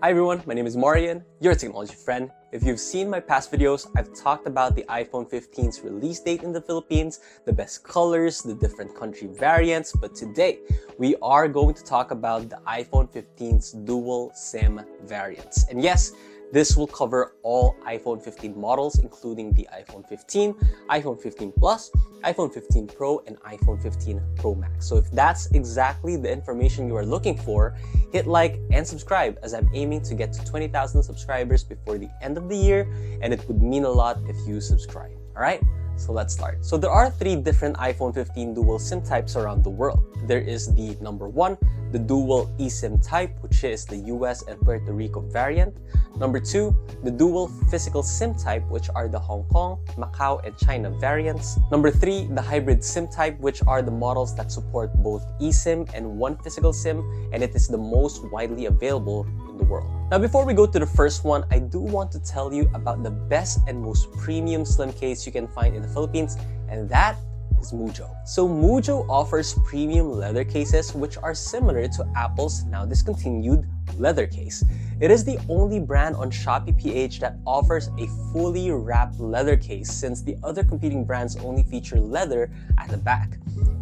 Hi everyone, my name is Marian, your technology friend. If you've seen my past videos, I've talked about the iPhone 15's release date in the Philippines, the best colors, the different country variants, but today we are going to talk about the iPhone 15's dual SIM variants. And yes, this will cover all iPhone 15 models, including the iPhone 15, iPhone 15 Plus, iPhone 15 Pro, and iPhone 15 Pro Max. So if that's exactly the information you are looking for, hit like and subscribe, as I'm aiming to get to 20,000 subscribers before the end of the year, and it would mean a lot if you subscribe. Alright, so let's start. So there are three different iPhone 15 dual SIM types around the world. There is the number one, the dual eSIM type, which is the US and Puerto Rico variant. Number two, the dual physical SIM type, which are the Hong Kong, Macau, and China variants. Number three, the hybrid SIM type, which are the models that support both eSIM and one physical SIM, and it is the most widely available in the world. Now, before we go to the first one, I do want to tell you about the best and most premium slim case you can find in the Philippines, and that is Mujo. So Mujo offers premium leather cases which are similar to Apple's now discontinued leather case. It is the only brand on Shopee PH that offers a fully wrapped leather case, since the other competing brands only feature leather at the back.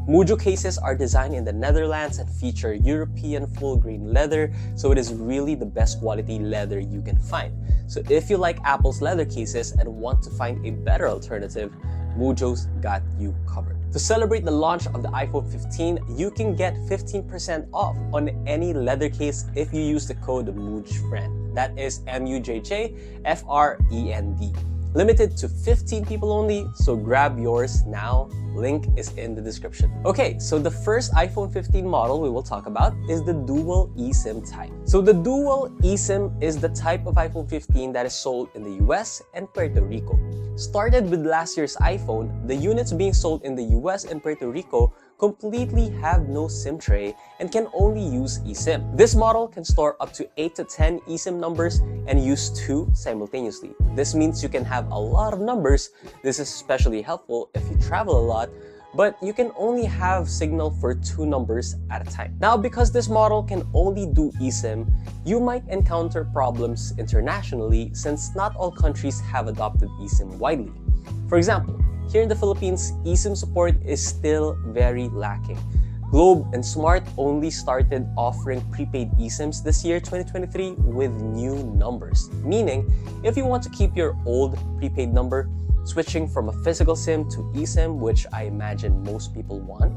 Mujo cases are designed in the Netherlands and feature European full-grain leather, so it is really the best quality leather you can find. So if you like Apple's leather cases and want to find a better alternative, Mujo's got you covered. To celebrate the launch of the iPhone 15, you can get 15% off on any leather case if you use the code MUJFRIEND. That is MUJJFREND. Limited to 15 people only, so grab yours now. Link is in the description. Okay, so the first iPhone 15 model we will talk about is the dual eSIM type. So the dual eSIM is the type of iPhone 15 that is sold in the US and Puerto Rico. Started with last year's iPhone, the units being sold in the US and Puerto Rico completely have no SIM tray and can only use eSIM. This model can store up to 8 to 10 eSIM numbers and use two simultaneously. This means you can have a lot of numbers. This is especially helpful if you travel a lot, but you can only have signal for two numbers at a time. Now, because this model can only do eSIM, you might encounter problems internationally, since not all countries have adopted eSIM widely. For example, here in the Philippines, eSIM support is still very lacking. Globe and Smart only started offering prepaid eSIMs this year, 2023, with new numbers. Meaning, if you want to keep your old prepaid number, switching from a physical SIM to eSIM, which I imagine most people want,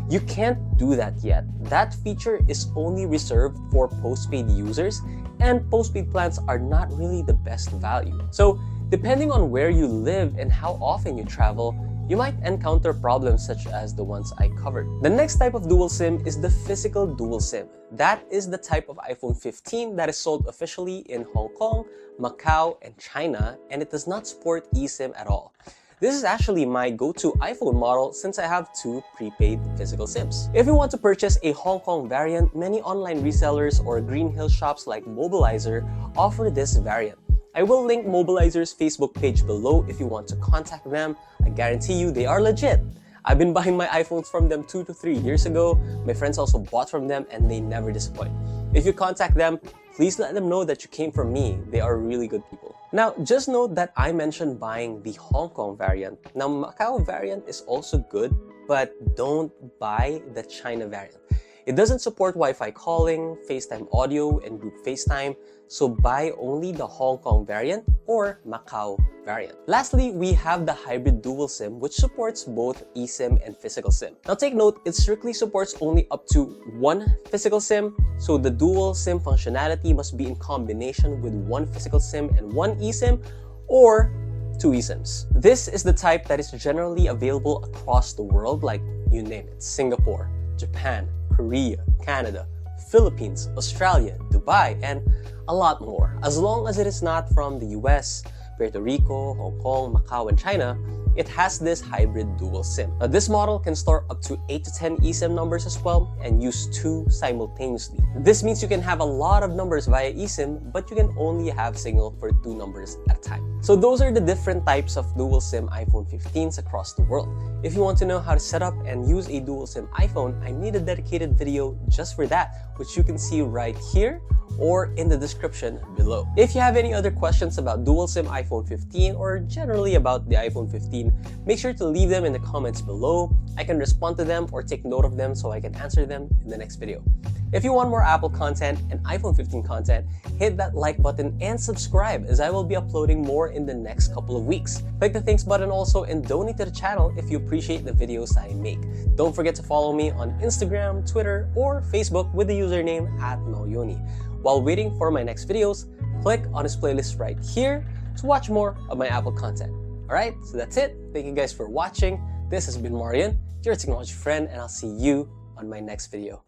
you can't do that yet. That feature is only reserved for postpaid users, and postpaid plans are not really the best value. So, depending on where you live and how often you travel, you might encounter problems such as the ones I covered. The next type of dual SIM is the physical dual SIM. That is the type of iPhone 15 that is sold officially in Hong Kong, Macau, and China, and it does not support eSIM at all. This is actually my go-to iPhone model since I have two prepaid physical SIMs. If you want to purchase a Hong Kong variant, many online resellers or Green Hill shops like Mobilizer offer this variant. I will link Mobilizer's Facebook page below if you want to contact them. I guarantee you they are legit. I've been buying my iPhones from them 2 to 3 years ago. My friends also bought from them and they never disappoint. If you contact them, please let them know that you came from me. They are really good people. Now, just note that I mentioned buying the Hong Kong variant. Now, Macau variant is also good, but don't buy the China variant. It doesn't support Wi-Fi calling, FaceTime audio, and group FaceTime, so buy only the Hong Kong variant or Macau variant. Lastly, we have the hybrid dual SIM, which supports both eSIM and physical SIM. Now take note, it strictly supports only up to one physical SIM, so the dual SIM functionality must be in combination with one physical SIM and one eSIM, or two eSIMs. This is the type that is generally available across the world, like you name it, Singapore, Japan, Korea, Canada, Philippines, Australia, Dubai, and a lot more. As long as it is not from the US, Puerto Rico, Hong Kong, Macau, and China, it has this hybrid dual SIM. Now, this model can store up to 8 to 10 eSIM numbers as well and use two simultaneously. This means you can have a lot of numbers via eSIM, but you can only have signal for two numbers at a time. So those are the different types of dual SIM iPhone 15s across the world. If you want to know how to set up and use a dual SIM iPhone, I made a dedicated video just for that, which you can see right here or in the description below. If you have any other questions about dual SIM iPhone 15 or generally about the iPhone 15, make sure to leave them in the comments below. I can respond to them or take note of them so I can answer them in the next video. If you want more Apple content and iPhone 15 content, hit that like button and subscribe as I will be uploading more in the next couple of weeks. Click the thanks button also and donate to the channel if you appreciate the videos I make. Don't forget to follow me on Instagram, Twitter, or Facebook with the username @Noyoni. While waiting for my next videos, click on this playlist right here to watch more of my Apple content. Alright, so that's it. Thank you guys for watching. This has been Marian, your technology friend, and I'll see you on my next video.